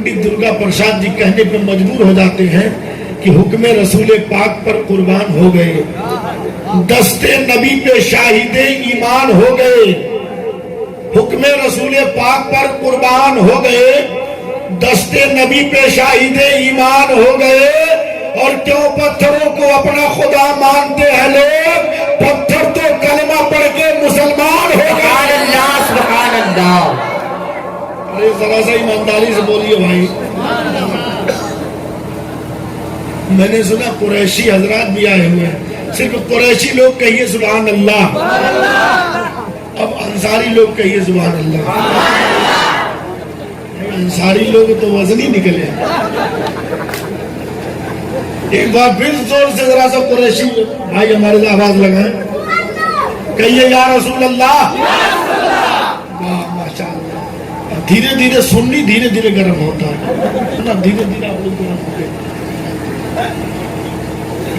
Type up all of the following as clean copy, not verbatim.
पंडित दुर्गा प्रसाद जी कहने पर मजबूर हो जाते हैं कि हुक्म रसूल पाक पर कुर्बान हो गए, दस्ते नबी पे शाहिदे ईमान हो गए। हुक्म रसूल पाक पर कुर्बान हो गए, दस्ते नबी पे शाहिदे ईमान हो गए। और क्यों पत्थरों को अपना खुदा मानते हैं लोग? पत्थर तो कलमा पढ़ के मुसलमान हो गए। अरे जरा सा ईमानदारी से बोलिए भाई। मैंने सुना कुरैशी हजरात भी आए हुए हैं, सिर्फ कुरैशी लोग कहिए सुभान अल्लाह। अब अंसारी लोग कहिए सुभान अल्लाह। अंसारी लोग तो वजनी निकले। एक बार फिर जोर से जरा सा कुरैशी भाई हमारे से आवाज लगाएं, कहिए या रसूल अल्लाह। माशाअल्लाह। धीरे धीरे सुन्नी धीरे धीरे गर्म होता है ना, धीरे धीरे आप लोग गर्म होते।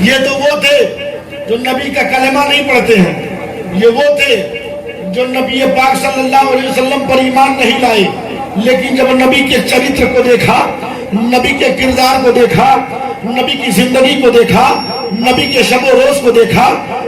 ये तो वो थे जो नबी का कलमा नहीं पढ़ते हैं, ये वो थे जो नबी पाक सल्लल्लाहु अलैहि वसल्लम पर ईमान नहीं लाए, लेकिन जब नबी के चरित्र को देखा, नबी के किरदार को देखा, नबी की जिंदगी को देखा, नबी के शब रोज को देखा,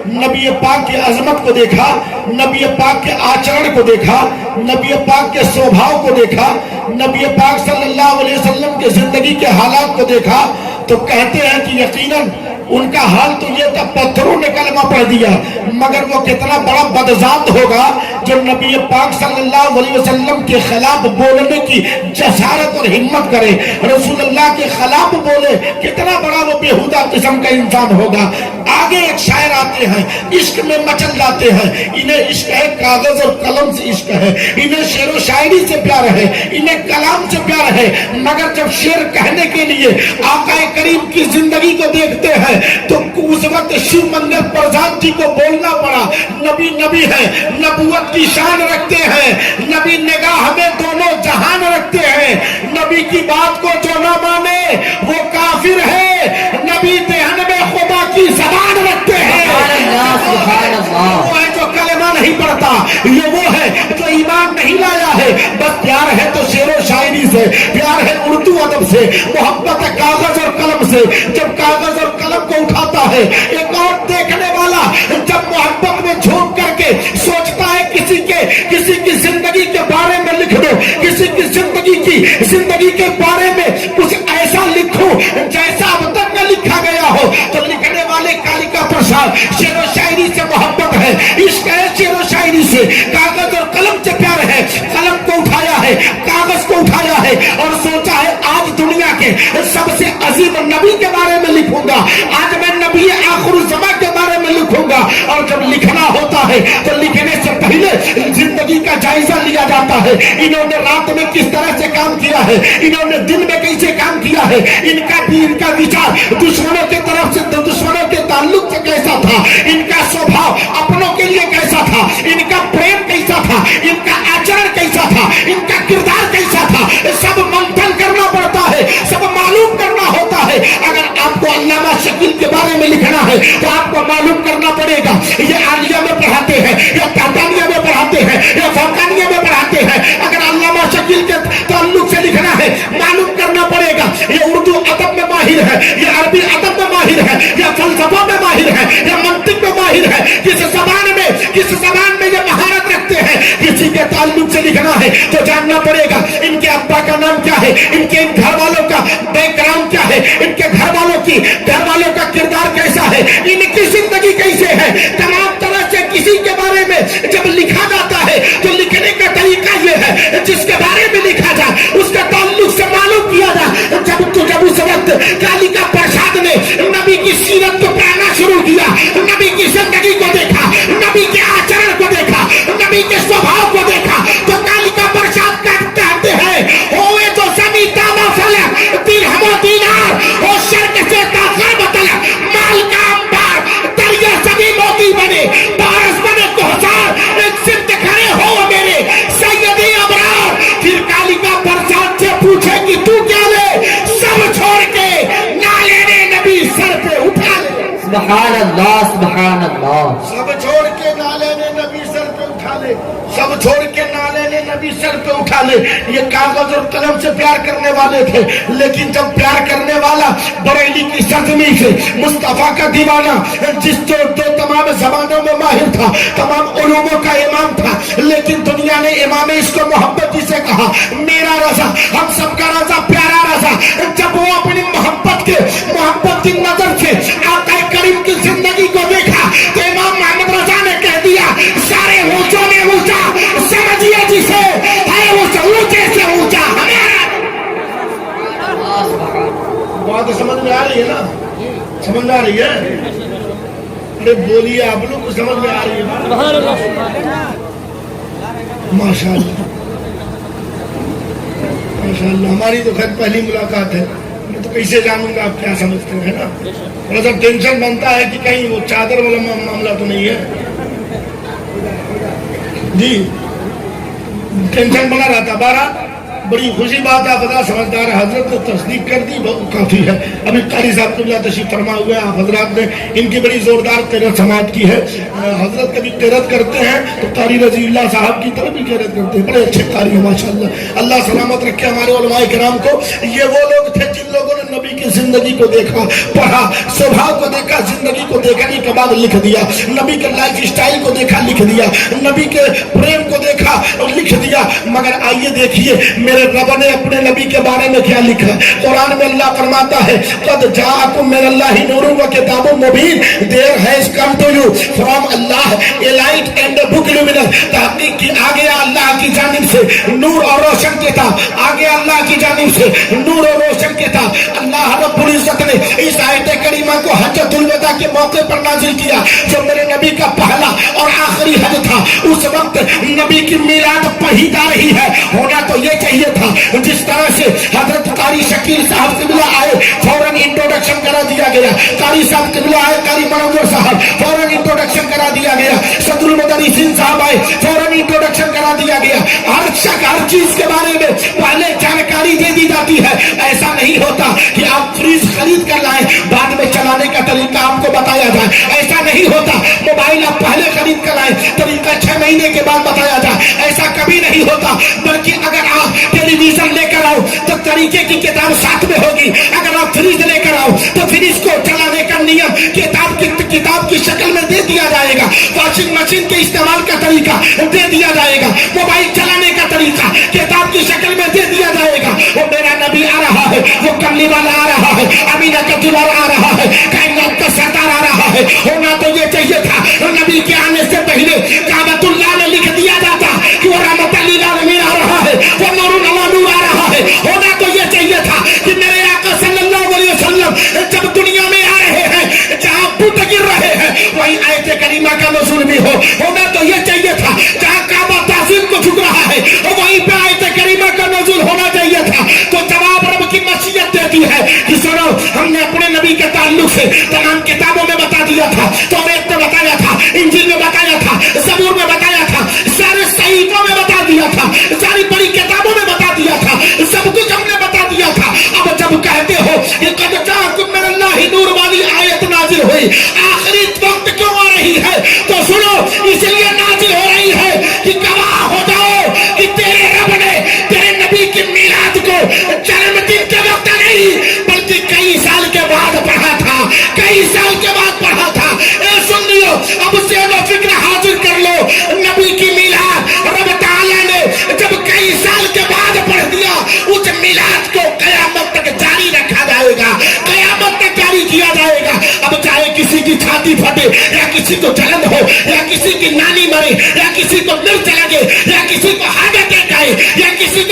नबी पाक की अजमत को देखा, नबी पाक के आचरण को देखा, नबी पाक के स्वभाव को देखा, नबी पाक सल्लल्लाहु अलैहि वसल्लम के जिंदगी के हालात को देखा, तो कहते हैं कि यकीनन उनका हाल तो ये था, पत्थरों ने कलमा पढ़ दिया, मगर वो कितना बड़ा बदजात होगा जो नबी पाक सल्लल्लाहु अलैहि वसल्लम के खिलाफ बोलने की जसारत और हिम्मत करे, रसूलुल्लाह के खिलाफ बोले, कितना बड़ा वो बेहुदा किस्म का इंसान होगा। आगे एक शायर आते हैं, इश्क में मचल जाते हैं, इन्हें इश्क है कागज और कलम से इश्क है, इन्हें शेर व शायरी से प्यार है, इन्हें कलाम से प्यार है, मगर जब शेर कहने के लिए आका करीम की जिंदगी को देखते हैं तो उस वक्त शिव मंदिर प्रसाद जी को बोलना पड़ा, नबी नबी है, नबूवत की शान रखते हैं, नबी निगाह में दोनों जहान रखते हैं, नबी की बात को जो न माने वो काफिर है, नबी देहन में खुदा की जबान रखते हैं। वो है जो कलमा नहीं पढ़ता, ये वो है जो ईमान नहीं लाया है, बस प्यार है तो शेरो शायरी से, प्यार है उर्दू अदब से, मोहब्बत है कागज और कलम से। जब कागज और कलम को उठाता है एक और देखने वाला, जब मोहब्बत में झोंक करके सोचता है किसी की जिंदगी के बारे में लिख दो, किसी की जिंदगी के बारे में कुछ ऐसा लिखो जैसा अब तक न लिखा गया हो, तो लिखने वाले कालिका प्रसाद शेरो शायरी से मोहब्बत है, इश्क है शेरो शायरी से, कागज और कलम से प्यार है, कलम को उठाया है, कागज को उठाया है और सोचा है आज दुनिया के सबसे अजीम नबी के बारे में लिखूंगा, आज मैं नबी आखिर ज़मा के बारे में लिखूंगा। और जब लिखना होता है तो लिखने से पहले जिंदगी का जायजा लिया जाता है, इन्होंने रात में किस तरह से काम किया है, इन्होंने दिन में कैसे काम किया है, इनका विचार दुश्मनों के तरफ से, दुश्मनों के ताल्लुक से कैसा था, इनका स्वभाव अपनों के लिए कैसा था, इनका प्रेम कैसा था, इनका आचरण कैसा था, इनका किरदार कैसा था, सब मंथन करना पड़ता है, सब मालूम करना होता है। अगर आपको अल्लामा शकील के बारे में लिखना है तो आपको मालूम करना पड़ेगा ये आलिया में पढ़ाते हैं या तातानिया में पढ़ाते हैं या फौकानिया में पढ़ाते हैं। अगर अल्लामा शकील के ताल्लुक से लिखना है मालूम करना पड़ेगा ये उर्दू अदब में माहिर है, ये अरबी अदब में माहिर है, या फलसफा में माहिर है, या मंतिक में माहिर है, किस जबान में ये महारत रखते हैं। किसी के ताल्लुक से लिखना है तो जानना पड़ेगा इनके अब्बा का नाम क्या है, इनके घर वालों का बैकग्राउंड क्या है, इनके घर वालों का किरदार कैसा है, इनकी जिंदगी कैसे है, तमाम तरह से किसी के बारे में जब लिखा जाता है तो लिखने का तरीका यह है जिसके बारे में लिखा जाए उसका ताल्लुक से मालूम किया जाए। जब उस वक्त कालिका प्रसाद ने नबी की सीरत को पढ़ना शुरू किया, नबी की जिंदगी को देखा, नबी के आचरण को देखा, नबी के स्वभाव को देखा, तो कालिका प्रसाद कहते हैं होए तो सभी तामा फलक दिरहम दीनार और शर्क से ताकत बतलक माल का अंबार दरिया सभी मोती बने पारस बने कोहसार एक सिद्ध खड़े हो मेरे सैयदी अबरार। फिर कालिका प्रसाद से पूछे कि तू क्या ले, सब छोड़ के ना लेने नबी सर पे उठा ले। सुभान अल्लाह सुभान अल्लाह। सब छोड़ के ना लेने नबी सर पे उठा ले, सब छोड़ के ना लेने नबी सर पे उठा ले। ये कागज और कलम से प्यार करने वाले थे, लेकिन जब प्यार करने वाला बरेली की सरजमी से मुस्तफा का दीवाना, जिस जो तमाम जमानों में माहिर था, तमाम उलूमों का इमाम था, लेकिन दुनिया ने इमाम इसको मोहब्बत जिसे कहा, मेरा रजा, हम सबका रजा, प्यारा रजा, जब वो अपनी मोहब्बत की नजर से आका करीम की जिंदगी को देखा तो इमाम मोहम्मद रजा ने कह दिया, सारे ऊंचों में ऊंचा समझिए जिसे है उस ऊंचे से ऊंचा हमारा। बात समझ में आ रही है ना? समझ में आ रही है? अरे बोलिए, आप लोग को समझ में आ रही है? माशाअल्लाह माशाअल्लाह। हमारी तो खैर पहली मुलाकात है, मैं तो कैसे जानूंगा आप क्या समझते हैं ना। थोड़ा सा टेंशन बनता है कि कहीं वो चादर वाला मामला तो नहीं है जी, टेंशन बना रहता। बारह बड़ी खुशी बात है, पता समझदार हजरत ने तस्दीक कर दी, बहुत काफी है। अभी कारी साहब किबला तशरीफ फरमा हुए हैं, आप हजरात ने इनकी बड़ी जोरदार किरत समात की है। हजरत कभी किरत करते हैं तो कारी रजील्ला साहब की तरफ भी किरत करते हैं, बड़े अच्छे कारी है माशाअल्लाह। अल्लाह सलामत रखे हमारे उलमाए किराम को। ये वो लोग थे जिन लोगों ने नबी की जिंदगी को देखा, पढ़ा, स्वभाव को देखा, जिंदगी को देखने के बाद लिख दिया, नबी के लाइफ स्टाइल को देखा, लिख दिया, नबी के प्रेम को देखा और लिख दिया। मगर आइए देखिए मेरे रब ने अपने नबी के बारे में क्या लिखा। कुरान में अल्लाह फरमाता है, कद जाअकुम मिनल्लाहि नूरुन व किताबुम मुबीन, there has come to you from Allah a light and a book luminous. तहकीक की आगे अल्लाह की जानिब से नूर और रोशन किताब, आगे अल्लाह की जानिब से नूर और रोशन किताब। अल्लाह रब्बुल इज्जत ने इस आयत करीमा को हज्जतुल वदा के मौके पर नाजिल किया, जब मेरे नबी का पहला और आखिरी हज था। उस वक्त नबी की मीलाद पढ़ी जा रही है, होना तो ये चाहिए था। जिस तरह से हजरत कारी शकील साहब किबला आए, फौरन इंट्रोडक्शन करा दिया गया। कारी साहब किबला आए, कारी मनोवर साहब, फौरन इंट्रोडक्शन करा दिया गया। सदरुल मदरसीन साहब आए, फौरन इंट्रोडक्शन करा दिया गया। हर चीज के बारे में पहले जानकारी दे दी जाती है। ऐसा नहीं होता कि आप फ्रिज खरीद कर लाए, बाद में चलाने का तरीका आपको बताया जाए, ऐसा नहीं होता। मोबाइल आप पहले खरीद कर लाए, तरीका 6 महीने के बाद बताया जाए, ऐसा कभी नहीं होता। बल्कि अगर आप टेलीविजन लेकर आओ तो तरीके की किताब साथ में होगी, अगर आप फ्रिज लेकर आओ तो फ्रिज को चलाने का नियम किताब की शक्ल में दे दिया जाएगा। वॉशिंग मशीन के इस्तेमाल का तरीका दे दिया जाएगा, मोबाइल चलाने का तरीका किताब की शक्ल में दे दिया जाएगा। वो मेरा नबी आ रहा है, वो कमली वाला आ रहा है, अमीना का दुलार आ रहा है, कायनात का सरदार आ रहा है। होना तो ये चाहिए था, नबी के आने से पहले काबतुल्लाह में लिख दिया जाता कि वो रहमतुल लिल आलमीन आ रहा है, वो नूरुन अला नूर आ रहा है। होना तो ये चाहिए था कि मेरे आका सल्लल्लाहु अलैहि वसल्लम जब दुनिया में आ रहे हैं, जहां बुत गिर रहे हैं, वही आयत करीमा का नज़ूल भी हो। होना तो ये चाहिए था, जहां काबा ताज़ीम को झुक रहा है, वहीं पे आयत करीमा का नज़ूल होना चाहिए था। तो जवाब रब की मशीयत देती है कि सुनो, हमने अपने नबी के ताल्लुक से तमाम किताबों में बता दिया था, तौरात में बताया था, इंजील में बताया था, ज़बूर में बताया था, सारे सहीफों में बता दिया था, सारी बड़ी किताबों में बता दिया था, सब कुछ हमने बता दिया था। अब जब कहते हो कि कद जाअकुम मिनल्लाहि नूर वाली आयत नाजिल हुई, आखिरी वक्त क्यों आ रही है? तो सुनो, इसलिए नाजिल हो रही है कि गवाह हो जाओ कि तेरे रब ने तेरे नबी की मीलाद को जन्मदिन के वक्त नहीं बल्कि कई साल के बाद पढ़ा था, कई साल के बाद पढ़ा था। ए सुन लियो, अब से फिक्र हाजिर कर लो, नबी की मीलाद रब ताला ने जब कई साल के बाद पढ़ दिया, उस मीलाद को कयामत तक जारी रखा जाएगा, कयामत तक जारी किया जाएगा। अब चाहे किसी की छाती फटे या किसी को जलन हो या किसी की नानी मरे या किसी को मिर्च लगे या किसी को हार्ट अटैक आए या किसी